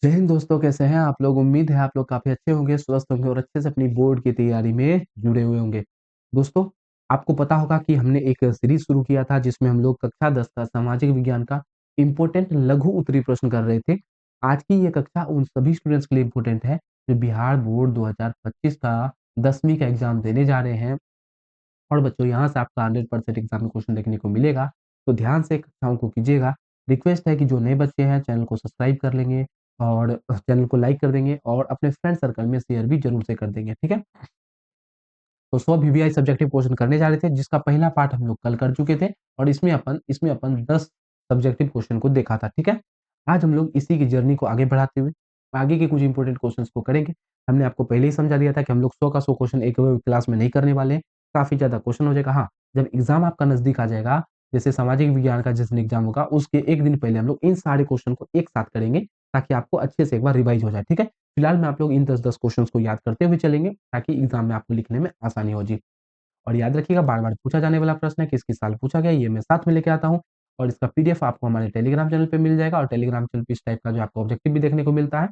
जय हिंद दोस्तों, कैसे हैं आप लोग? उम्मीद है आप लोग काफ़ी अच्छे होंगे, स्वस्थ होंगे और अच्छे से अपनी बोर्ड की तैयारी में जुड़े हुए होंगे। दोस्तों, आपको पता होगा कि हमने एक सीरीज़ शुरू किया था जिसमें हम लोग कक्षा 10 का सामाजिक विज्ञान का इम्पोर्टेंट लघु उत्तरीय प्रश्न कर रहे थे। आज की ये कक्षा उन सभी स्टूडेंट्स के लिए इम्पोर्टेंट है जो बिहार बोर्ड 2025 का 10वीं का एग्ज़ाम देने जा रहे हैं। और बच्चों, यहाँ से आपका 100% एग्ज़ाम में क्वेश्चन देखने को मिलेगा, तो ध्यान से कक्षाओं को कीजिएगा। रिक्वेस्ट है कि जो नए बच्चे हैं चैनल को सब्सक्राइब कर लेंगे और चैनल को लाइक कर देंगे और अपने फ्रेंड सर्कल में शेयर भी ज़रूर से कर देंगे, ठीक है? तो 100 वीवीआई सब्जेक्टिव क्वेश्चन करने जा रहे थे जिसका पहला पार्ट हम लोग कल कर चुके थे और इसमें अपन 10 सब्जेक्टिव क्वेश्चन को देखा था, ठीक है? आज हम लोग इसी की जर्नी को आगे बढ़ाते हुए आगे के कुछ इंपॉर्टेंट क्वेश्चंस को करेंगे। हमने आपको पहले ही समझा दिया था कि हम लोग 100 का 100 क्वेश्चन एक क्लास में नहीं करने वाले हैं, काफ़ी ज़्यादा क्वेश्चन हो जाएगा। हाँ, जब एग्ज़ाम आपका नज़दीक आ जाएगा, जैसे सामाजिक विज्ञान का जिस दिन एग्ज़ाम होगा, उसके 1 दिन पहले हम लोग इन सारे क्वेश्चन को एक साथ करेंगे, ताकि आपको अच्छे से एक बार रिवाइज़ हो जाए, ठीक है? फिलहाल में आप लोग इन 10-10 क्वेश्चंस को याद करते हुए चलेंगे, ताकि एग्ज़ाम में आपको लिखने में आसानी हो जी। और याद रखिएगा, बार-बार पूछा जाने वाला प्रश्न है, किस-किस साल पूछा गया है, ये मैं साथ में लेके आता हूँ और इसका पीडीएफ आपको हमारे टेलीग्राम चैनल पे मिल जाएगा और टेलीग्राम चैनल पे इस टाइप का जो आपको ऑब्जेक्टिव भी देखने को मिलता है।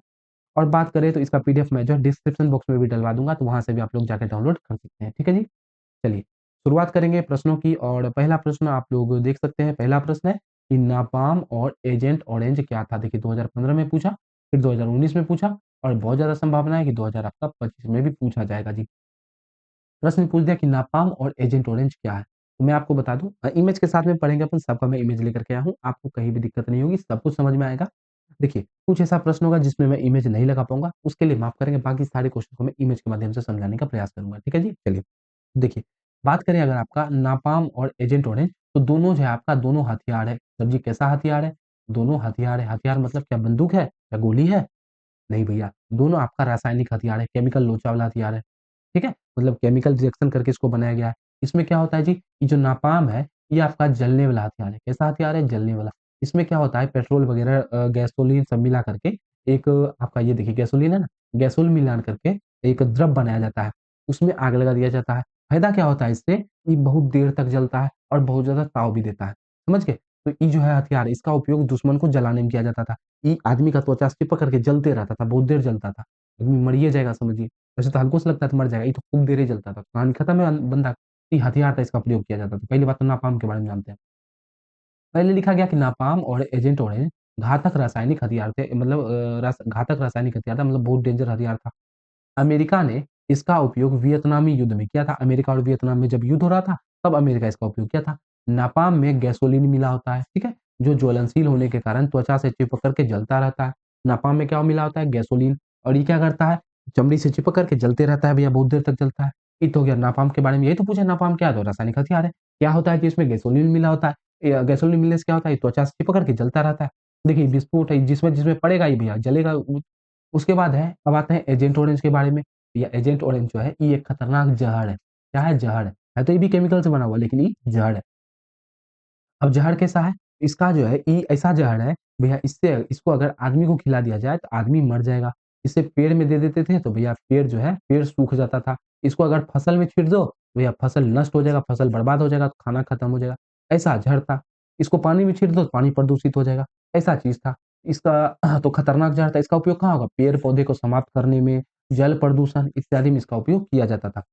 और बात करें तो इसका पीडीएफ मैं जो है डिस्क्रिप्शन बॉक्स में भी डलवा दूँगा, तो वहाँ से भी आप लोग जाके डाउनलोड कर सकते हैं। ठीक है जी? चलिए, शुरुआत करेंगे प्रश्नों की और पहला प्रश्न आप लोग देख सकते हैं। पहला प्रश्न है कि नापाम और एजेंट ऑरेंज क्या था? देखिए 2015 में पूछा, फिर 2019 में पूछा और बहुत ज़्यादा संभावना है कि 2025 में भी पूछा जाएगा जी। प्रश्न पूछ दिया कि नापाम और एजेंट ऑरेंज क्या है? तो मैं आपको बता दूँ, इमेज के साथ में पढ़ेंगे अपन, सबका मैं इमेज लेकर के आया हूँ, आपको कहीं भी दिक्कत नहीं होगी, सब कुछ समझ में आएगा। देखिए, कुछ ऐसा प्रश्न होगा जिसमें मैं इमेज नहीं लगा पाऊँगा, उसके लिए माफ़ करेंगे, बाकी सारे क्वेश्चन को मैं इमेज के माध्यम से समझाने का प्रयास करूँगा, ठीक है जी? चलिए, देखिए, बात करें अगर आपका नापाम और एजेंट ऑरेंज, तो दोनों जो है आपका दोनों हथियार है। सर जी, कैसा हथियार है? दोनों हथियार है, हथियार मतलब क्या बंदूक है? या गोली है? नहीं भैया, दोनों आपका रासायनिक हथियार है, केमिकल लोचा वाला हथियार है। ठीक है? मतलब केमिकल रिएक्शन करके इसको बनाया गया है। इसमें क्या होता है जी, ये जो नापाम है, ये आपका जलने वाला हथियार है। कैसा हथियार है? जलने वाला। इसमें क्या होता है, पेट्रोल वगैरह गैसोलीन सब मिला करके एक आपका ये देखिए गैसोलीन है ना, गैसोल मिला करके एक द्रव बनाया जाता है। उसमें आग लगा दिया जाता है। फ़ायदा क्या होता है इससे? ये बहुत देर तक जलता है और बहुत ज़्यादा ताव भी देता है। समझ गए? तो ये जो है हथियार, इसका उपयोग दुश्मन को जलाने में किया जाता था। ये आदमी का त्वचा चिपक करके जलते रहता था, बहुत देर जलता था। आदमी मरिए जाएगा समझिए। वैसे तो हल्को से लगता है तो मर जाएगा, ये तो खूब देर ही जलता था। कहानी खत्म है बंदा। ये हथियार था, इसका प्रयोग किया जाता था। पहली बात तो नापाम के बारे में जानते हैं। पहले लिखा गया कि नापाम और एजेंट ऑरेंज घातक रासायनिक हथियार थे, मतलब घातक रासायनिक हथियार था, मतलब बहुत डेंजर हथियार था। अमेरिका ने इसका उपयोग वियतनामी युद्ध में किया था। अमेरिका और वियतनाम में जब युद्ध हो रहा था, तब अमेरिका इसका उपयोग किया था। नापाम में गैसोलीन मिला होता है, ठीक है? जो ज्वलनशील होने के कारण त्वचा से चिपक करके जलता रहता है। नापाम में क्या मिला होता है? गैसोलीन। और ये क्या करता है? चमड़ी से चिपक करके जलते रहता है भैया, बहुत देर तक जलता है। ये तो हो गया नापाम के बारे में, यही तो पूछा नापाम क्या है? तो रासायनिक हथियार है। क्या होता है कि इसमें गैसोलीन मिला होता है। गैसोलीन मिलने से क्या होता है? ये त्वचा से चिपक करके जलता रहता है। देखिए विस्फोट है, जिसमें जिसमें पड़ेगा ही भैया जलेगा। उसके बाद है, अब आते हैं एजेंट ऑरेंज के बारे में। या एजेंट ऑरेंज जो है, ये एक खतरनाक ज़हर है। क्या है? ज़हर है। है तो ये भी केमिकल से बना हुआ, लेकिन ये ज़हर है। अब ज़हर कैसा है? इसका जो है, ये ऐसा ज़हर है भैया, इससे इसको अगर आदमी को खिला दिया जाए तो आदमी मर जाएगा। इसे पेड़ में दे देते थे तो भैया पेड़ जो है, पेड़ सूख जाता था। इसको अगर फसल में छींट दो, भैया फसल नष्ट हो जाएगा, फसल बर्बाद हो जाएगा, तो खाना खत्म हो जाएगा। ऐसा ज़हर था। इसको पानी में छींट दो तो पानी प्रदूषित हो जाएगा। ऐसा चीज़ था। इसका तो खतरनाक ज़हर था। इसका उपयोग कहाँ होगा? पेड़-पौधे को समाप्त करने में, जल प्रदूषण इत्यादि में इसका उपयोग किया जाता था।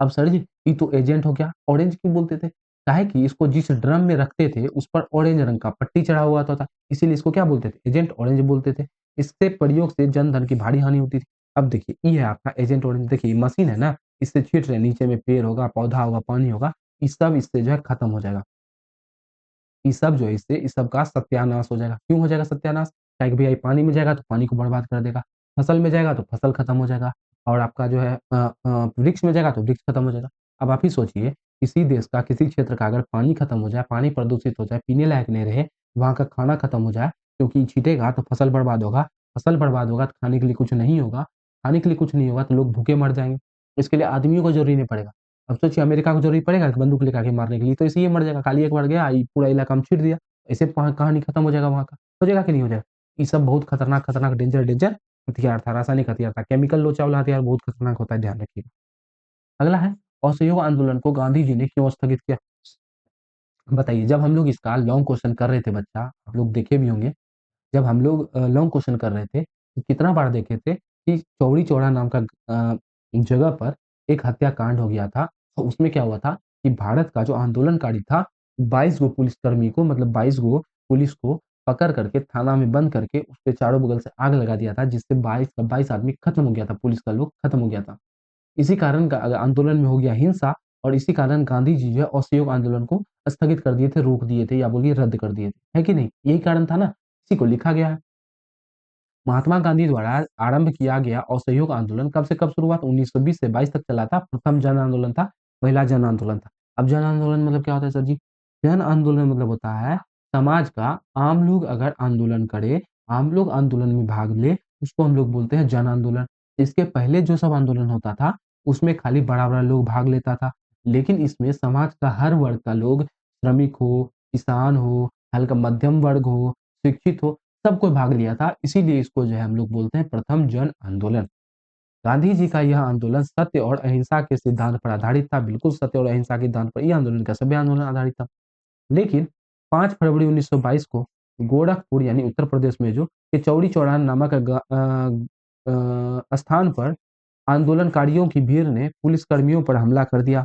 अब सर जी, ये तो एजेंट हो गया, ऑरेंज क्यों बोलते थे? काहे कि इसको जिस ड्रम में रखते थे, उस पर ऑरेंज रंग का पट्टी चढ़ा हुआ होता था, इसीलिए इसको क्या बोलते थे? एजेंट ऑरेंज बोलते थे। इसके प्रयोग से जन-धन की भारी हानि होती थी। अब देखिए, ये है आपका एजेंट ऑरेंज। देखिए, ये मशीन है ना, इससे छींट रहे हैं, नीचे में पेड़ होगा, पौधा होगा, पानी होगा, ये सब इससे जो है खत्म हो जाएगा। ये सब जो है, इससे इस सब का सत्यानाश हो जाएगा। क्यों हो जाएगा सत्यानाश? क्या है कि भैया ये पानी में जाएगा तो पानी को बर्बाद कर देगा, फसल में जाएगा तो फसल खत्म हो जाएगा और आपका जो है वृक्ष में जाएगा तो वृक्ष खत्म हो जाएगा। अब आप ही सोचिए, किसी देश का, किसी क्षेत्र का अगर पानी खत्म हो जाए, पानी प्रदूषित हो जाए, पीने लायक नहीं रहे, वहाँ का खाना खत्म हो जाए, क्योंकि छींटेगा तो फसल बर्बाद होगा, फसल बर्बाद होगा तो खाने के लिए कुछ नहीं होगा, खाने के लिए कुछ नहीं होगा तो लोग भूखे मर जाएँगे। इसके लिए आदमियों को ज़रूरी नहीं पड़ेगा। अब सोचिए, अमेरिका को ज़रूरी पड़ेगा कि बंदूक लेके आके मारने के लिए, तो ऐसे ही मर जाएगा। खाली एक बार गया, ये पूरा इलाका में छींट दिया, ऐसे कहानी खत्म हो जाएगा वहाँ का। हो जाएगा कि नहीं हो जाएगा? ये सब बहुत खतरनाक खतरनाक डेंजर डेंजर हथियार था, रासायनिक हथियार था। केमिकल लोचा वाला हथियार बहुत खतरनाक होता है, ध्यान रखिएगा। अगला है, असहयोग आंदोलन को गांधी जी ने क्यों स्थगित किया? बताइए, जब हम लोग इसका लॉन्ग क्वेश्चन कर रहे थे बच्चा, आप लोग देखे भी होंगे, जब हम लोग लॉन्ग क्वेश्चन कर रहे थे, कितना बार देखे थे कि चौरी चौरा नाम का जगह पर एक हत्याकांड हो गया था। तो उसमें क्या हुआ था कि भारत का जो आंदोलनकारी था, 22 गो पुलिसकर्मी को मतलब 22 गो पुलिस को पकड़ करके थाना में बंद करके उसके चारों बगल से आग लगा दिया था, जिससे 22 का 22 आदमी खत्म हो गया था, पुलिस का लोग खत्म हो गया था। इसी कारण आंदोलन में हो गया हिंसा और इसी कारण गांधी जी जो है असहयोग आंदोलन को स्थगित कर दिए थे, रोक दिए थे या बोलिए रद्द कर दिए थे, है कि नहीं? यही कारण था ना, इसी को लिखा गया है। महात्मा गांधी द्वारा आरंभ किया गया असहयोग आंदोलन कब से कब शुरू हुआ था? 1920 से 22 तक चला था। प्रथम जन आंदोलन था, पहला जन आंदोलन था। अब जन आंदोलन मतलब क्या होता है सर जी? जन आंदोलन मतलब होता है समाज का आम लोग अगर आंदोलन करे, आम लोग आंदोलन में भाग ले, उसको हम लोग बोलते हैं जन आंदोलन। इसके पहले जो सब आंदोलन होता था, उसमें खाली बड़ा-बड़ा लोग भाग लेता था। लेकिन इसमें समाज का हर वर्ग का लोग, श्रमिक हो, किसान हो, हल्का मध्यम वर्ग हो, शिक्षित हो, सबको भाग लिया था, इसीलिए इसको जो है हम लोग बोलते हैं प्रथम जन आंदोलन। गांधी जी का यह आंदोलन सत्य और अहिंसा के सिद्धांत पर आधारित था, बिल्कुल सत्य और अहिंसा के सिद्धांत पर यह आंदोलन का सभ्य आंदोलन आधारित था। लेकिन 5 फरवरी 1922 को गोरखपुर यानी उत्तर प्रदेश में जो कि चौरी चौराहा नामक स्थान पर आंदोलनकारियों की भीड़ ने पुलिसकर्मियों पर हमला कर दिया।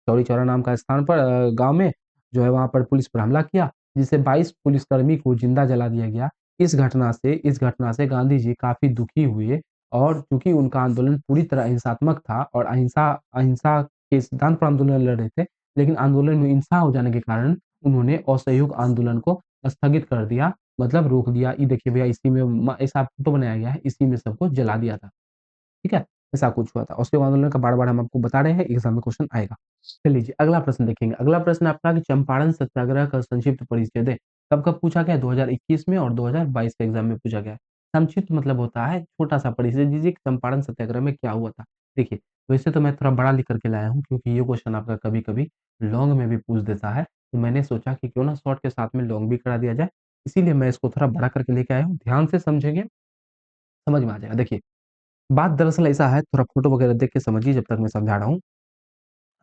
चौरी चौरा नाम का स्थान पर गाँव में जो है वहाँ पर पुलिस पर हमला किया, जिससे 22 पुलिसकर्मी को जिंदा जला दिया गया। इस घटना से गांधी जी काफ़ी दुखी हुए और चूँकि उनका आंदोलन पूरी तरह अहिंसात्मक था और अहिंसा अहिंसा के सिद्धांत पर आंदोलन लड़ रहे थे, लेकिन आंदोलन में हिंसा हो जाने के कारण उन्होंने असहयोग आंदोलन को स्थगित कर दिया, मतलब रोक दिया। ये देखिए भैया इसी में ऐसा फ़ोटो बनाया गया है, इसी में सबको जला दिया था। ठीक है? ऐसा कुछ हुआ था। असहयोग आंदोलन का बार-बार हम आपको बता रहे हैं, एग्ज़ाम में क्वेश्चन आएगा। चलिए जी, अगला प्रश्न देखेंगे। अगला प्रश्न आपका कि चंपारण सत्याग्रह का संक्षिप्त परिचय दें। कब-कब पूछा गया है? 2021 में और 2022 के एग्ज़ाम में पूछा गया है। संक्षिप्त मतलब होता है छोटा-सा परिचय दीजिए कि चंपारण सत्याग्रह में क्या हुआ था। देखिए, वैसे तो मैं थोड़ा बड़ा लिख कर के लाया हूँ क्योंकि ये क्वेश्चन आपका कभी-कभी लॉन्ग में भी पूछ देता है, तो मैंने सोचा कि क्यों ना शॉर्ट के साथ में लॉन्ग भी करा दिया जाए, इसीलिए मैं इसको थोड़ा बड़ा करके लेके आया हूँ। ध्यान से समझेंगे, समझ में आ जाएगा। देखिए, बात दरअसल ऐसा है, थोड़ा फ़ोटो वगैरह देख के समझिए जब तक मैं समझा रहा हूँ,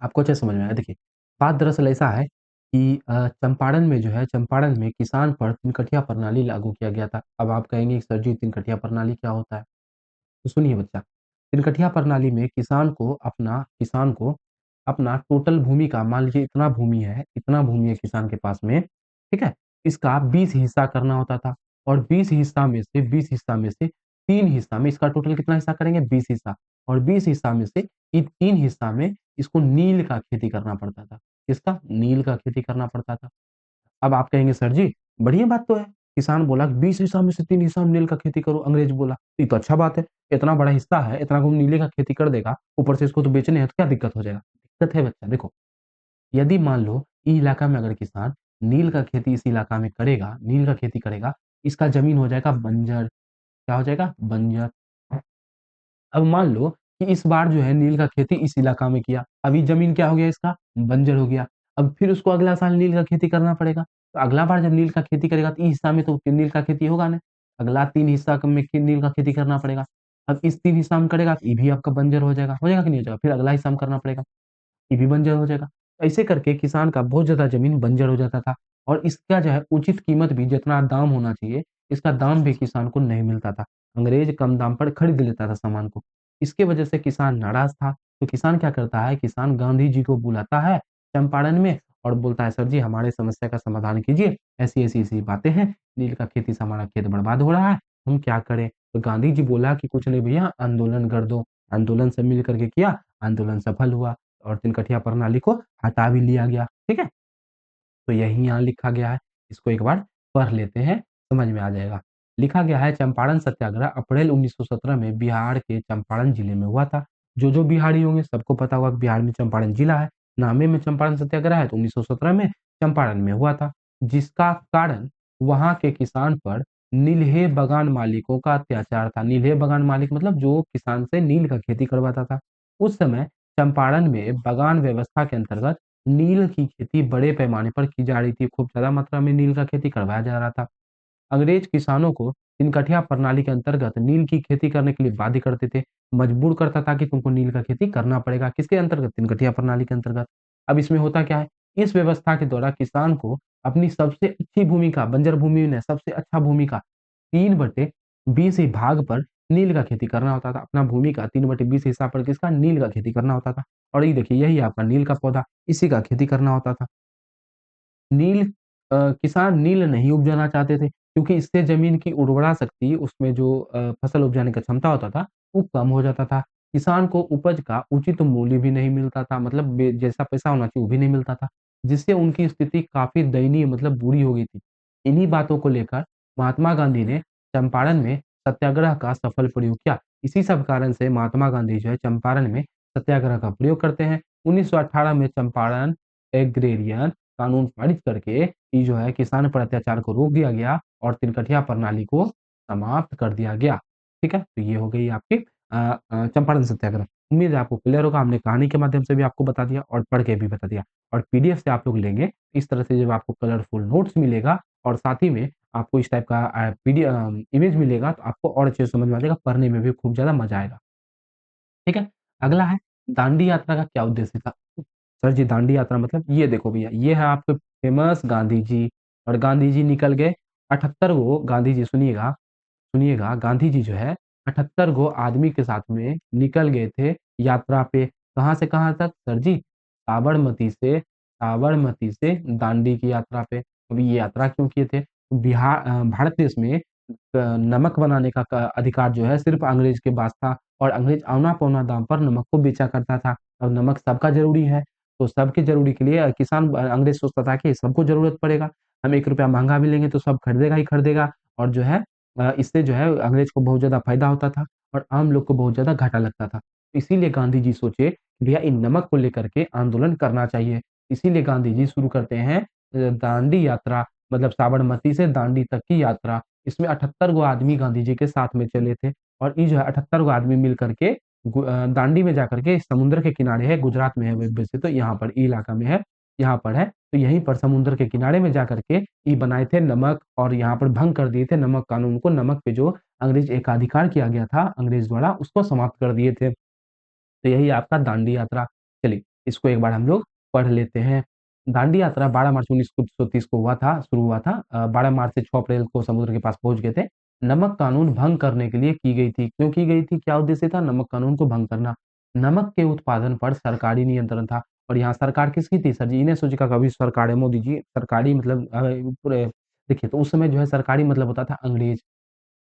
आपको अच्छे से समझ में आएगा। देखिए, बात दरअसल ऐसा है कि चंपारण में जो है चंपारण में किसान पर तिनकठिया प्रणाली लागू किया गया था। अब आप कहेंगे कि सर जी तिनकठिया प्रणाली क्या होता है? तो सुनिए बच्चा, तिनकठिया प्रणाली में किसान को अपना टोटल भूमि का मान लीजिए इतना भूमि है किसान के पास में, ठीक है? इसका 20 हिस्सा करना होता था और 20 हिस्सा में से 3 हिस्सा में इसका टोटल कितना हिस्सा करेंगे? 20 हिस्सा और 20 हिस्सा में से इन 3 हिस्सा में इसको नील का खेती करना पड़ता था। किसका? नील का खेती करना पड़ता था। अब आप कहेंगे सर जी बढ़िया बात तो है। किसान बोला कि 20 हिस्सा में से 3 हिस्सा में नील का खेती करो, अंग्रेज बोला। ये तो अच्छा बात है। इतना बड़ा हिस्सा है, इतना को नीले का खेती कर देगा, ऊपर से इसको तो बेचने हैं तो क्या दिक्कत हो जाएगा? दिक्कत है बच्चा देखो, यदि मान लो ई इलाका में अगर किसान नील का खेती इस इलाका में करेगा, नील का खेती करेगा, इसका ज़मीन हो जाएगा बंजर। क्या हो जाएगा? बंजर। अब मान लो कि इस बार जो है नील का खेती इस इलाका में किया, अभी ज़मीन क्या हो गया इसका? बंजर हो गया। अब फिर उसको अगला साल नील का खेती करना पड़ेगा। तो अगला बार जब नील का खेती करेगा तो इस हिस्सा में तो फिर नील का खेती होगा नहीं। अगला 3 हिस्सा क में फिर नील का खेती करना पड़ेगा। अब इस 3 हिस्सा में करेगा तो ये भी आपका बंजर हो जाएगा कि नहीं हो जाएगा? फिर अगला हिस्सा में करना पड़ेगा। ये भी बंजर हो जाएगा। ऐसे करके किसान का बहुत ज़्यादा ज़मीन बंजर हो जाता था और इसका जो है उचित कीमत भी जितना दाम होना चाहिए, इसका दाम भी किसान को नहीं मिलता था। अंग्रेज कम दाम पर खरीद लेता था सामान को। इसकी वजह से किसान नाराज़ था, तो किसान क्या करता है, किसान गांधी जी को बुलाता है चंपारण में और बोलता है, "सर जी हमारे समस्या का समाधान कीजिए। ऐसी-ऐसी बातें हैं, नील का खेती से हमारा खेत बर्बाद हो रहा है, हम क्या करें?" तो गांधी जी बोला कि, "कुछ नहीं भैया आंदोलन कर दो।" आंदोलन सब मिल कर के किया, आंदोलन सफल हुआ। और तिनकठिया प्रणाली को हटा भी लिया गया, ठीक है? तो यही यहाँ लिखा गया है, इसको एक बार पढ़ लेते हैं, समझ में आ जाएगा। लिखा गया है चंपारण सत्याग्रह अप्रैल 1917 में बिहार के चंपारण जिले में हुआ था। जो बिहारी होंगे सबको पता होगा कि बिहार में चंपारण जिला है, नामे में चंपारण सत्याग्रह है तो 1917 में चंपारण में हुआ था, जिसका कारण वहाँ के किसान पर नील्हे बागान मालिकों का अत्याचार था। नील्हे बागान मालिक मतलब जो किसान से नील का खेती करवाता था। उस समय चंपारण में बागान व्यवस्था के अंतर्गत नील की खेती बड़े पैमाने पर की जा रही थी, खूब ज़्यादा मात्रा में नील का खेती करवाया जा रहा था। अंग्रेज किसानों को तिनकठिया प्रणाली के अंतर्गत नील की खेती करने के लिए बाध्य करते थे, मजबूर करता था कि तुमको नील का खेती करना पड़ेगा। किसके अंतर्गत? तिनकठिया प्रणाली के अंतर्गत। अब इसमें होता क्या है? इस व्यवस्था के द्वारा किसान को अपनी सबसे अच्छी भूमि का, बंजर भूमि में सबसे अच्छा भूमि का 3/4 20 भाग पर नील का खेती करना होता था। अपना भूमि का 3/20 हिस्सा पर किसका? नील का खेती करना होता था। और ये देखिए यही आपका नील का पौधा, इसी का खेती करना होता था। नील किसान नील नहीं उपजाना चाहते थे क्योंकि इससे ज़मीन की उर्वरा शक्ति उसमें जो फसल उपजाने का क्षमता होता था, वो कम हो जाता था। किसान को उपज का उचित मूल्य भी नहीं मिलता था, मतलब बे जैसा पैसा होना चाहिए वो भी नहीं मिलता था, जिससे उनकी स्थिति काफ़ी दयनीय मतलब बुरी हो गई थी। इन्हीं बातों को लेकर महात्मा गांधी ने चंपारण में सत्याग्रह का सफल प्रयोग किया। इसी सब कारण से महात्मा गांधी जो है चंपारण में सत्याग्रह का प्रयोग करते हैं। 1918 में चंपारण एग्रेरियन कानून पारित करके ये जो है किसान पर अत्याचार को रोक दिया गया और तिनकठिया प्रणाली को समाप्त कर दिया गया। ठीक है? तो ये हो गई आपकी चंपारण सत्याग्रह। उम्मीद है आपको क्लियर होगा। हमने कहानी के माध्यम से भी आपको बता दिया और पढ़ के भी बता दिया और पीडीएफ से आप लोग लेंगे, इस तरह से जब आपको कलरफुल नोट्स मिलेगा और साथ ही में आपको इस टाइप का इमेज मिलेगा तो आपको और अच्छे से समझ में आ जाएगा, पढ़ने में भी खूब ज़्यादा मज़ा आएगा। ठीक है? अगला है दांडी यात्रा का क्या उद्देश्य था? सर जी दांडी यात्रा मतलब ये देखो भैया, ये है आपके फेमस गांधी जी और गांधी जी निकल गए 78 गो गांधी जी सुनिएगा, सुनिएगा गांधी जी जो है 78 गो आदमी के साथ में निकल गए थे यात्रा पे। कहाँ से कहाँ तक? सर जी साबरमती से दांडी की यात्रा पे। अब ये यात्रा क्यों किए थे? भारत देश में नमक बनाने का अधिकार जो है सिर्फ अंग्रेज के पास था और अंग्रेज औना-पौना दाम पर नमक को बेचा करता था। अब नमक सबका ज़रूरी है, तो सबके ज़रूरी के लिए किसान अंग्रेज सोचता था कि सबको ज़रूरत पड़ेगा, हम ₹1 महँगा भी लेंगे तो सब खरीदेगा ही खरीदेगा और जो है इससे जो है अंग्रेज को बहुत ज़्यादा फ़ायदा होता था और आम लोग को बहुत ज़्यादा घाटा लगता था। इसीलिए गांधी जी सोचे, भैया इन नमक को लेकर के आंदोलन करना चाहिए। इसीलिए गांधी जी शुरू करते हैं दांडी यात्रा, मतलब साबरमती से दांडी तक की यात्रा। इसमें 78 गो आदमी गांधी जी के साथ में चले थे और ये जो है 78 गो आदमी मिल करके दांडी में जाकर के समुद्र के किनारे है, गुजरात में है वैसे तो यहाँ पर ई इलाका में है, यहाँ पर है, तो यहीं पर समुद्र के किनारे में जाकर के ये बनाए थे नमक और यहाँ पर भंग कर दिए थे नमक कानून को, नमक पे जो अंग्रेज एकाधिकार किया गया था अंग्रेज द्वारा उसको समाप्त कर दिए थे। तो यही आपका दांडी यात्रा। चलिए, इसको एक बार हम लोग पढ़ लेते हैं। दांडी यात्रा 12 मार्च 1930 को हुआ था, शुरू हुआ था। 12 मार्च से 6 अप्रैल को समुद्र के पास पहुँच गए थे। नमक कानून भंग करने के लिए की गई थी। क्यों की गई थी? क्या उद्देश्य था? नमक कानून को भंग करना। नमक के उत्पादन पर सरकारी नियंत्रण था और यहाँ सरकार किसकी थी? सर जी, इन्हें सोचिए कभी सरकार है मोदी जी, सरकारी मतलब पूरे देखिए तो उस समय जो है सरकारी मतलब होता था अंग्रेज।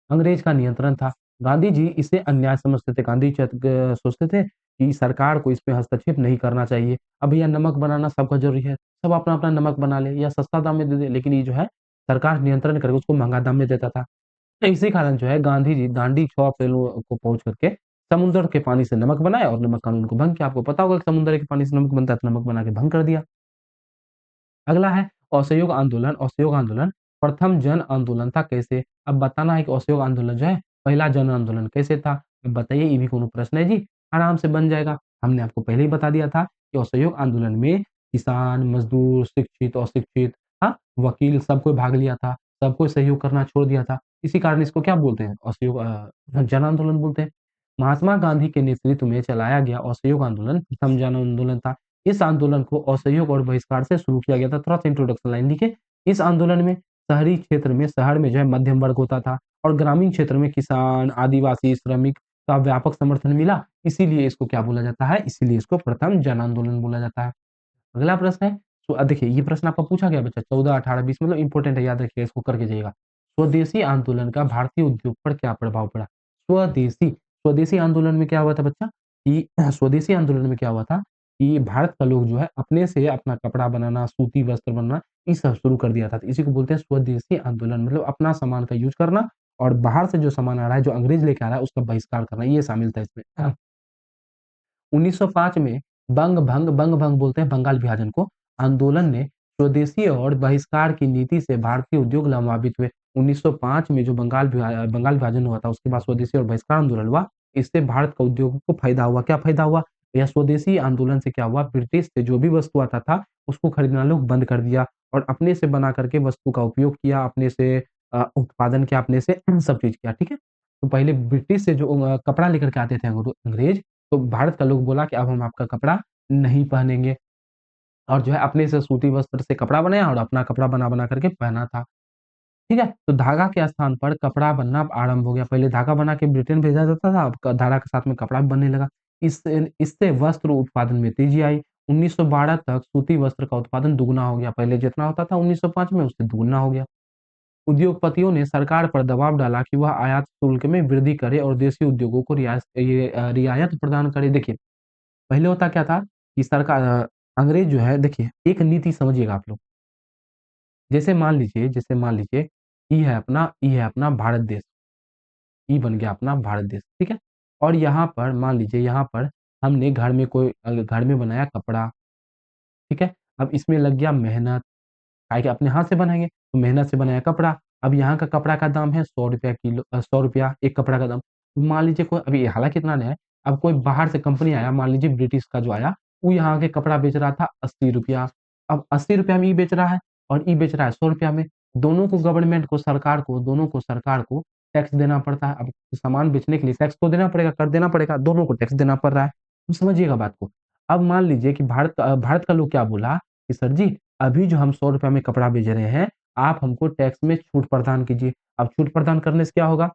अंग्रेज का नियंत्रण था। गांधी जी इसे अन्याय समझते थे। गांधी सोचते थे कि सरकार को इसमें हस्तक्षेप नहीं करना चाहिए। अब भैया नमक बनाना सबका ज़रूरी है, सब अपना-अपना नमक बना ले या सस्ता दाम में दे दे, लेकिन ये जो है सरकार नियंत्रण करके उसको महँगा दाम में देता था। तो इसी कारण जो है गांधी जी दांडी 6 अप्रैल को पहुँच करके समुद्र के पानी से नमक बनाया और नमक कानून को भंग किया। आपको पता होगा कि समुद्र के पानी से नमक बनता है, तो नमक बना के भंग कर दिया। अगला है असहयोग आंदोलन। असहयोग आंदोलन प्रथम जन आंदोलन था कैसे? अब बताना है कि असहयोग आंदोलन जो है पहला जन आंदोलन कैसे था? अब बताइए ये भी कोनो प्रश्न है जी? आराम से बन जाएगा। हमने आपको पहले ही बता दिया था कि असहयोग आंदोलन में किसान, मज़दूर, शिक्षित, अशिक्षित, हाँ, वकील सब कोई भाग लिया था। सबको सहयोग करना छोड़ दिया था। इसी कारण इसको क्या बोलते हैं? असहयोग जन आंदोलन बोलते हैं। महात्मा गांधी के नेतृत्व में चलाया गया असहयोग आंदोलन प्रथम जन आंदोलन था। इस आंदोलन को असहयोग और बहिष्कार से शुरू किया गया था। थोड़ा-सा इंट्रोडक्शन लाइन लिखिए। इस आंदोलन में शहरी क्षेत्र में शहर में जो है मध्यम वर्ग होता था और ग्रामीण क्षेत्र में किसान, आदिवासी, श्रमिक का व्यापक समर्थन मिला। इसीलिए इसको क्या बोला जाता है? इसीलिए इसको प्रथम जन आंदोलन बोला जाता है। अगला प्रश्न है तो देखिए ये प्रश्न आपका पूछा गया बच्चा 14, 18, 20 मतलब इम्पोर्टेंट है, याद रखिएगा, इसको करके जाइएगा। स्वदेशी आंदोलन का भारतीय उद्योग पर क्या प्रभाव पड़ा? स्वदेशी स्वदेशी आंदोलन में क्या हुआ था बच्चा कि स्वदेशी आंदोलन में क्या हुआ था कि भारत का लोग जो है अपने से अपना कपड़ा बनाना, सूती वस्त्र बनाना ये सब शुरू कर दिया था। तो इसी को बोलते हैं स्वदेशी आंदोलन, मतलब अपना सामान का यूज़ करना और बाहर से जो सामान आ रहा है, जो अंग्रेज लेके आ रहा है उसका बहिष्कार करना, ये शामिल था इसमें। 1905 में बंग भंग बोलते हैं बंगाल विभाजन को, आंदोलन ने स्वदेशी और बहिष्कार की नीति से भारतीय उद्योग लाभान्वित हुए। 1905 में जो बंगाल विभाजन हुआ था, उसके बाद स्वदेशी और बहिष्कार आंदोलन हुआ, इससे भारत का उद्योग को फायदा हुआ। क्या फायदा हुआ? यह स्वदेशी आंदोलन से क्या हुआ? ब्रिटिश से जो भी वस्तु आता था, उसको खरीदना लोग बंद कर दिया और अपने से बना करके वस्तु का उपयोग किया, अपने से उत्पादन किया, अपने से सब चीज़ किया, ठीक है? तो पहले ब्रिटिश से जो कपड़ा लेकर के आते थे अंग्रेज, तो भारत का लोग बोला कि अब हम आपका कपड़ा नहीं पहनेंगे और जो है अपने से सूती वस्त्र से कपड़ा बनाया और अपना कपड़ा बना-बना करके पहना था। ठीक है? तो धागा के स्थान पर कपड़ा बनना आरंभ हो गया। पहले धागा बना के ब्रिटेन भेजा जाता था, अब क धागा के साथ में कपड़ा भी बनने लगा। इससे वस्त्र उत्पादन में तेज़ी आई। 1912 तक सूती वस्त्र का उत्पादन दुगुना हो गया। पहले जितना होता था 1905 में उससे दुगुना हो गया। उद्योगपतियों ने सरकार पर दबाव डाला कि वह आयात शुल्क में वृद्धि करे और देशी उद्योगों को रियायत प्रदान करे। देखिए, पहले होता क्या था कि अंग्रेज जो है देखिए, एक नीति समझिएगा आप लोग। जैसे मान लीजिए ई है अपना भारत देश, ई बन गया अपना भारत देश, ठीक है? और यहाँ पर मान लीजिए यहाँ पर हमने घर में बनाया कपड़ा, ठीक है? अब इसमें लग गया मेहनत, काहे कि अपने हाथ से बनाएँगे, तो मेहनत से बनाया कपड़ा। अब यहाँ का कपड़ा का दाम है ₹100 किलो, ₹100 एक कपड़ा का दाम। मान लीजिए कोई अभी हालाँकि इतना नहीं है, अब कोई बाहर से कंपनी आया, मान लीजिए ब्रिटिश का जो आया, वो यहाँ आके कपड़ा बेच रहा था ₹80। अब ₹80 में ई बेच रहा है और ई बेच रहा है ₹100 में। दोनों को सरकार को टैक्स देना पड़ता है। अब सामान बेचने के लिए टैक्स तो देना पड़ेगा, कर देना पड़ेगा, दोनों को टैक्स देना पड़ रहा है। तो समझिएगा बात को। अब मान लीजिए कि भारत का लोग क्या बोला कि सर जी, अभी जो हम ₹100 में कपड़ा बेच रहे हैं, आप हमको टैक्स में छूट प्रदान कीजिए। अब छूट प्रदान करने से क्या होगा?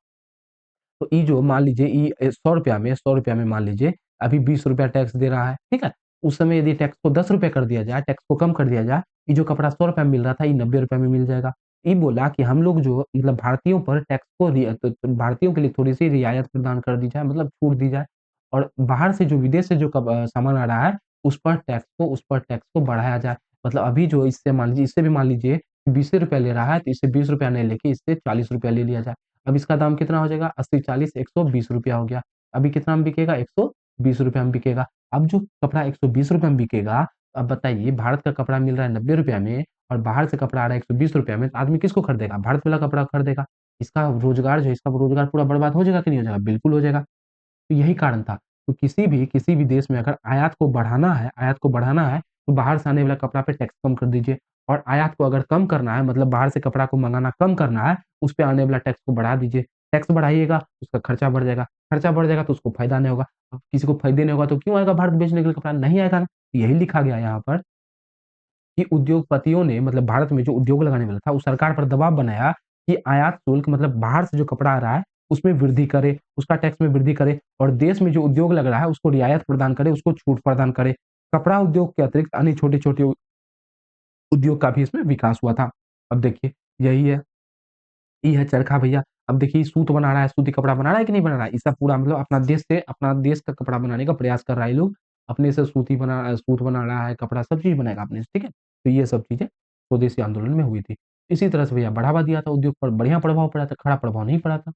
तो ये जो मान लीजिए ₹100 में मान लीजिए अभी ₹20 टैक्स दे रहा है, ठीक है? उस समय यदि टैक्स को ₹10 कर दिया जाए, टैक्स को कम कर दिया जाए, ये जो कपड़ा ₹100 में मिल रहा था, ये ₹90 में मिल जाएगा। ये बोला कि हम लोग जो मतलब भारतीयों पर टैक्स को भारतीयों के लिए थोड़ी-सी रियायत प्रदान कर दी जाए, मतलब छूट दी जाए और बाहर से जो विदेश से जो सामान आ रहा है, उस पर टैक्स को बढ़ाया जाए। मतलब अभी जो इससे भी मान लीजिए ₹20 ले रहा है, तो इससे ₹20 नहीं लेके इससे ₹40 ले लिया जाए। अब इसका दाम कितना हो जाएगा? 80, 40, ₹120 हो गया। अभी कितना में बिकेगा? ₹120 में बिकेगा। अब जो कपड़ा ₹120 में बिकेगा, अब बताइए भारत का कपड़ा मिल रहा है ₹90 में और बाहर से कपड़ा आ रहा है ₹120 में, तो आदमी किसको खरीदेगा? भारत वाला कपड़ा खरीदेगा। इसका रोज़गार पूरा बर्बाद हो जाएगा कि नहीं हो जाएगा? बिल्कुल हो जाएगा। तो यही कारण था। तो किसी भी देश में अगर आयात को बढ़ाना है, तो बाहर से आने वाला कपड़ा पे टैक्स कम कर दीजिए और आयात को अगर कम करना है, मतलब बाहर से कपड़ा को मँगाना कम करना है, उस पे आने वाला टैक्स को बढ़ा दीजिए। टैक्स बढ़ाइएगा, उसका खर्चा बढ़ जाएगा तो उसको फ़ायदा नहीं होगा। अब किसी को फ़ायदा नहीं होगा तो क्यों आएगा भारत बेचने के लिए कपड़ा? नहीं आएगा ना। यही लिखा गया है यहाँ पर कि उद्योगपतियों ने मतलब भारत में जो उद्योग लगाने वाला था, उस सरकार पर दबाव बनाया कि आयात शुल्क मतलब बाहर से जो कपड़ा आ रहा है, उसमें वृद्धि करे, उसका टैक्स में वृद्धि करे और देश में जो उद्योग लग रहा है, उसको रियायत प्रदान करे, उसको छूट प्रदान करे। कपड़ा उद्योग के अतिरिक्त अन्य छोटे-छोटे उद्योग का भी इसमें विकास हुआ था। अब देखिए, यही है ये है चरखा भैया। अब देखिए सूत बना रहा है, सूती कपड़ा बना रहा है कि नहीं बना रहा है? इसका पूरा मतलब अपना देश का कपड़ा बनाने का प्रयास कर रहा है ये लोग। अपने से सूट बना रहा है, कपड़ा सब चीज़ बनाएगा अपने से, ठीक है? तो ये सब चीज़ें स्वदेशी आंदोलन में हुई थी। इसी तरह से भैया बढ़ावा दिया था उद्योग पर, बढ़िया प्रभाव पड़ा था, खराब प्रभाव नहीं पड़ा था।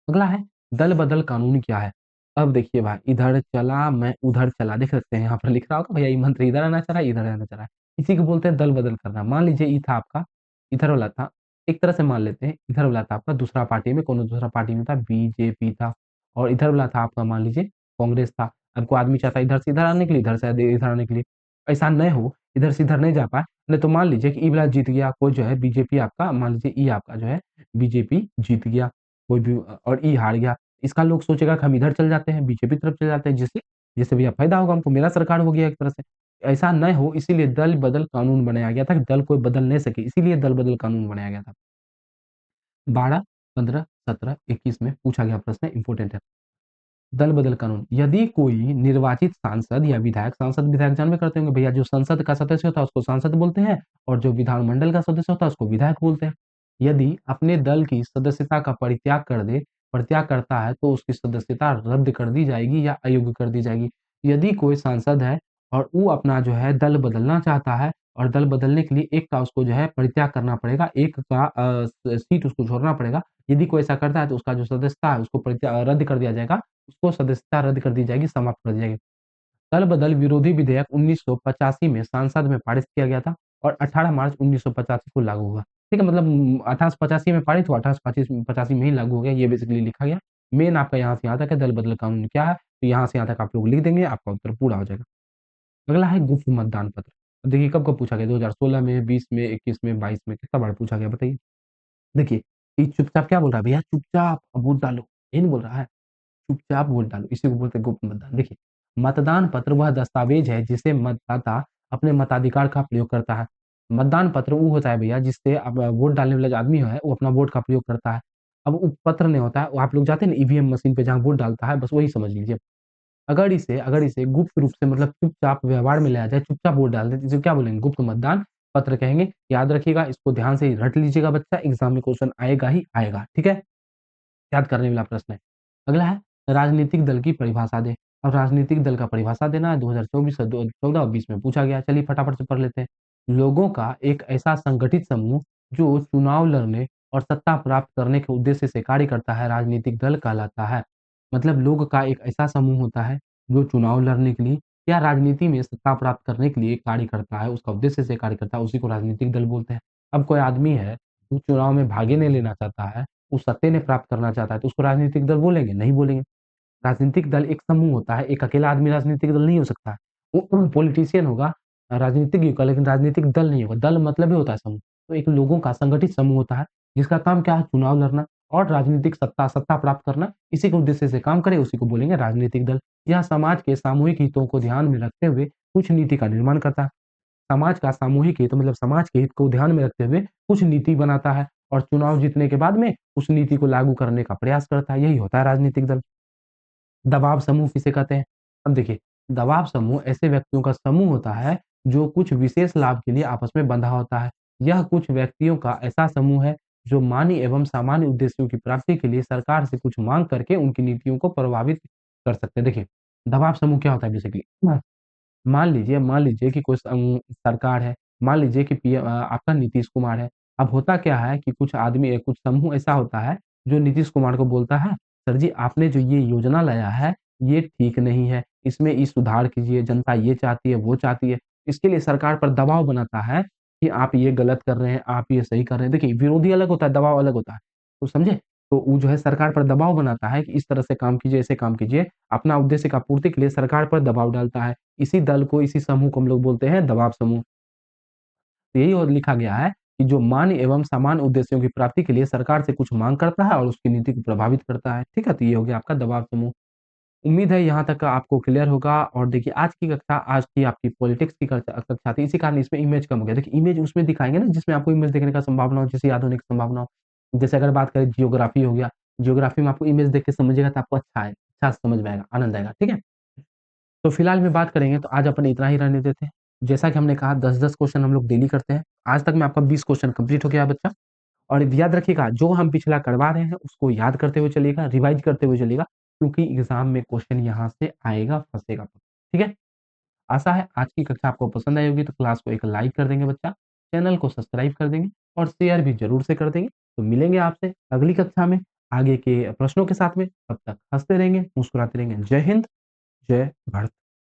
अगला है दल-बदल कानून क्या है? अब देखिए भाई इधर चला, मैं उधर चला, देख सकते हैं यहाँ पर लिख रहा होगा भैया ये मंत्री इधर आना चाह रहा है, इधर आना चाह रहा है। इसी को बोलते हैं दल-बदल करना। मान लीजिए ये था आपका, इधर वाला था, एक तरह से मान लेते हैं इधर वाला था आपका दूसरा पार्टी में, कोनो दूसरा पार्टी में था, बीजेपी था और इधर वाला था आपका मान लीजिए कांग्रेस था। अब कोई आदमी चाहता है इधर से इधर आने के लिए, इधर से इधर आने के लिए। ऐसा नहीं हो, इधर से इधर नहीं जा पाए, नहीं तो मान लीजिए कि ये वाला जीत गया, कोई जो है बीजेपी आपका मान लीजिए ये आपका जो है बीजेपी जीत गया। कोई भी और ई हार गया। इसका लोग सोचेगा कि हम इधर चले जाते हैं, बीजेपी तरफ चले जाते हैं जिससे भैया फ़ायदा होगा हमको, मेरा सरकार हो गया एक तरह से। ऐसा ना हो इसीलिए दल-बदल कानून बनाया गया था कि दल कोई बदल नहीं सके, इसीलिए दल-बदल कानून बनाया गया था। 12, 15, 17, 21 में पूछा गया प्रश्न है, इम्पोर्टेंट है। दल-बदल कानून, यदि कोई निर्वाचित सांसद या विधायक सांसद-विधायक जानबे करते होंगे भैया जो संसद का सदस्य होता है उसको सांसद बोलते हैं और जो विधानमंडल का सदस्य होता है उसको विधायक बोलते हैं। यदि अपने दल की सदस्यता का परित्याग करता है तो उसकी सदस्यता रद्द कर दी जाएगी या अयोग्य कर दी जाएगी। यदि कोई सांसद है और वो अपना जो है दल बदलना चाहता है और दल बदलने के लिए एक का उसको जो है परित्याग करना पड़ेगा, एक का सीट उसको छोड़ना पड़ेगा। यदि कोई ऐसा करता है तो उसका जो सदस्यता है उसको रद्द कर दिया जाएगा, उसको सदस्यता रद्द कर दी जाएगी, समाप्त कर दी जाएगी। दल-बदल विरोधी विधेयक 1985 में संसद में पारित किया गया था और 18 मार्च 1985 को लागू हुआ। ठीक है? मतलब 1885 में पारित हुआ, 1885 में ही लागू हो गया, ये बेसिकली लिखा गया। मेन आपका यहाँ से यहाँ तक है दल-बदल कानून क्या है, तो यहाँ से यहाँ तक आप लोग लिख देंगे, आपका उत्तर पूरा हो जाएगा। अगला है गुप्त मतदान पत्र। अब देखिए कब-कब पूछा गया 2016 में, 20 में, 21 में, 22 में, कितना बार पूछा गया बताइए? देखिए, ये चुपचाप क्या बोल रहा है भैया चुपचाप वोट डालो, ये नहीं बोल रहा है। चुपचाप वोट डालो, इसी को बोलते हैं गुप्त मतदान। देखिए, मतदान पत्र वह दस्तावेज है जिसे मतदाता अपने मताधिकार का प्रयोग करता है। मतदान पत्र वो होता है भैया जिससे अब वोट डालने वाला जो आदमी है वो अपना वोट का प्रयोग करता है। अब वो पत्र नहीं होता है, वो आप लोग जाते हैं ना ईवीएम मशीन पे जहाँ वोट डालता है, बस वही समझ लीजिए। अगर इसे गुप्त रूप से मतलब चुपचाप व्यवहार में लाया जाए, चुपचाप वोट डाल दें, इसे क्या बोलेंगे? गुप्त मतदान पत्र कहेंगे। याद रखिएगा, इसको ध्यान से रट लीजिएगा बच्चा, एग्ज़ाम में क्वेश्चन आएगा ही आएगा, ठीक है? याद करने वाला प्रश्न है। अगला है राजनीतिक दल की परिभाषा दें। अब राजनीतिक दल का परिभाषा देना है 2024 और दो 14 और 20 में पूछा गया है। चलिए फटाफट से पढ़ लेते हैं। लोगों का एक ऐसा संगठित समूह जो चुनाव लड़ने और सत्ता प्राप्त करने के उद्देश्य से कार्य करता है, राजनीतिक दल कहलाता है। मतलब लोग का एक ऐसा समूह होता है जो चुनाव लड़ने के लिए या राजनीति में सत्ता प्राप्त करने के लिए कार्य करता है, उसका उद्देश्य से कार्य करता है, उसी को राजनीतिक दल बोलते हैं। अब कोई आदमी है, वो चुनाव में भाग ही नहीं लेना चाहता है, वो सत्ता ने प्राप्त करना चाहता है, तो उसको राजनीतिक दल बोलेंगे? नहीं बोलेंगे। राजनीतिक दल एक समूह होता है, एक अकेला आदमी राजनीतिक दल नहीं हो सकता है। वो पॉलिटिशियन होगा, राजनीतिज्ञ का, लेकिन राजनीतिक दल नहीं होगा। दल मतलब ही होता है समूह। तो एक लोगों का संगठित समूह होता है, जिसका काम क्या है? चुनाव लड़ना और राजनीतिक सत्ता सत्ता प्राप्त करना। इसी के उद्देश्य से काम करे, उसी को बोलेंगे राजनीतिक दल। यह समाज के सामूहिक हितों को ध्यान में रखते हुए कुछ नीति का निर्माण करता है। समाज का सामूहिक हित मतलब समाज के हित को ध्यान में रखते हुए कुछ नीति बनाता है और चुनाव जीतने के बाद में उस नीति को लागू करने का प्रयास करता है। यही होता है राजनीतिक दल। दबाव समूह किसे कहते हैं? अब देखिए, दबाव समूह ऐसे व्यक्तियों का समूह होता है जो कुछ विशेष लाभ के लिए आपस में बंधा होता है। यह कुछ व्यक्तियों का ऐसा समूह है जो मान्य एवं सामान्य उद्देश्यों की प्राप्ति के लिए सरकार से कुछ मांग करके उनकी नीतियों को प्रभावित कर सकते हैं। देखिए, दबाव समूह क्या होता है बेसिकली? मान लीजिए कि कोई सरकार है, मान लीजिए कि आपका नीतीश कुमार है। अब होता क्या है कि कुछ समूह ऐसा होता है, जो नीतीश कुमार को बोलता है, "सर जी, आपने जो ये योजना लाया है, ये ठीक नहीं है। इसमें ये सुधार कीजिए, जनता ये चाहती है, वो चाहती है।" इसके लिए सरकार पर दबाव बनाता है कि आप ये गलत कर रहे हैं, आप ये सही कर रहे हैं। देखिए, विरोधी अलग होता है, दबाव अलग होता है। तो समझे? तो वो जो है सरकार पर दबाव बनाता है कि इस तरह से काम कीजिए, ऐसे काम कीजिए। अपना उद्देश्य का पूर्ति के लिए सरकार पर दबाव डालता है। इसी दल को, इसी समूह को हम लोग बोलते हैं दबाव समूह। तो यही और लिखा गया है कि जो मान्य एवं समान उद्देश्यों की प्राप्ति के लिए सरकार से कुछ मांग करता है और उसकी नीति को प्रभावित करता है। ठीक है? तो ये हो गया आपका दबाव समूह। उम्मीद है यहाँ तक आपको क्लियर होगा और देखिए आज की आपकी पॉलिटिक्स की कक्षा थी, इसी कारण इसमें इमेज कम हो गया। देखिए इमेज उसमें दिखाएँगे ना जिसमें आपको इमेज देखने का संभावना हो, जिसे याद होने की संभावना हो। जैसे अगर बात करें जियोग्राफी हो गया, जियोग्राफी में आपको इमेज देख के समझिएगा तो आपको अच्छा समझ में आएगा, आनंद आएगा। ठीक है? तो फिलहाल में बात करेंगे तो आज अपन इतना ही रहने देते हैं। जैसा कि हमने कहा 10-10 क्वेश्चन हम लोग डेली करते हैं। आज तक में आपका 20 क्वेश्चन कंप्लीट हो गया है बच्चा। और याद रखिएगा जो हम पिछला करवा रहे हैं उसको याद करते हुए चलिएगा, रिवाइज़ करते हुए चलिएगा क्योंकि एग्ज़ाम में क्वेश्चन यहाँ से आएगा, फँसेगा। ठीक है? आशा है आज की कक्षा आपको पसंद आई होगी तो क्लास को एक लाइक कर देंगे बच्चा, चैनल को सब्सक्राइब कर देंगे और शेयर भी ज़रूर से कर देंगे। तो मिलेंगे आपसे अगली कक्षा में आगे के प्रश्नों के साथ में। तब तक हँसते रहेंगे, मुस्कुराते रहेंगे। जय हिंद, जय भारत।